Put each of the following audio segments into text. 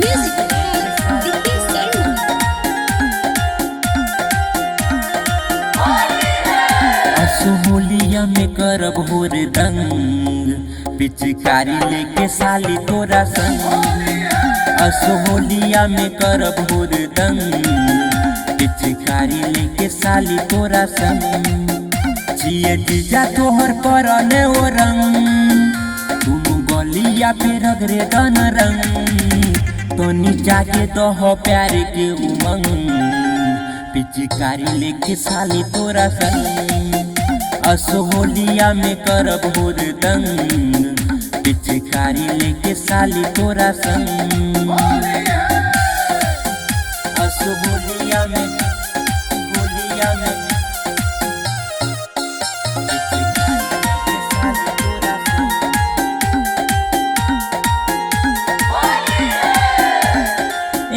Music by Vicky Sharma. असोहलिया में करब होर दंग, पिचकारी लेके साली तोरा संग। असोहलिया में करब होर दंग, पिचकारी लेके साली तोरा संग। जिए जीजा तोहर करने ओ रंग, तुम गलिया पे रगरे दन रंग। तो नीचा के तो हो प्यार के उमंग, पिचकारी लेके साली तोरा संग। असोहलिया में करब होर दंग, पिचकारी लेके साली तोरा संग। असोहलिया में होलिया में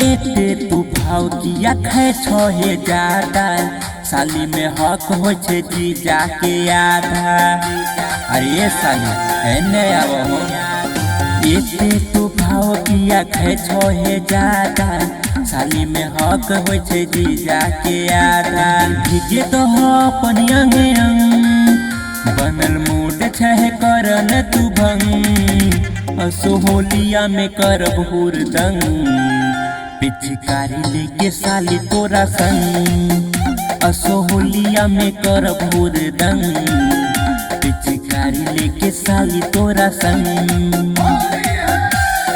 एते तू भाव किया खे छहे ज्यादा, साली में हक हो छे जीजा के आधा। अरे साली एने आवो हो, एते तू भाव किया खे छहे ज्यादा, साली में हक हो छे जीजा के आधा। भीगे तो हो अपन अंग अंग, बनल मूड छे करन तू भंग। असोहलिया में करब हुरदंग, पिचकारी लेके साली तोरा संग। असोहलिया में करब हुरदंग, पिचकारी लेके साली तोरा संग।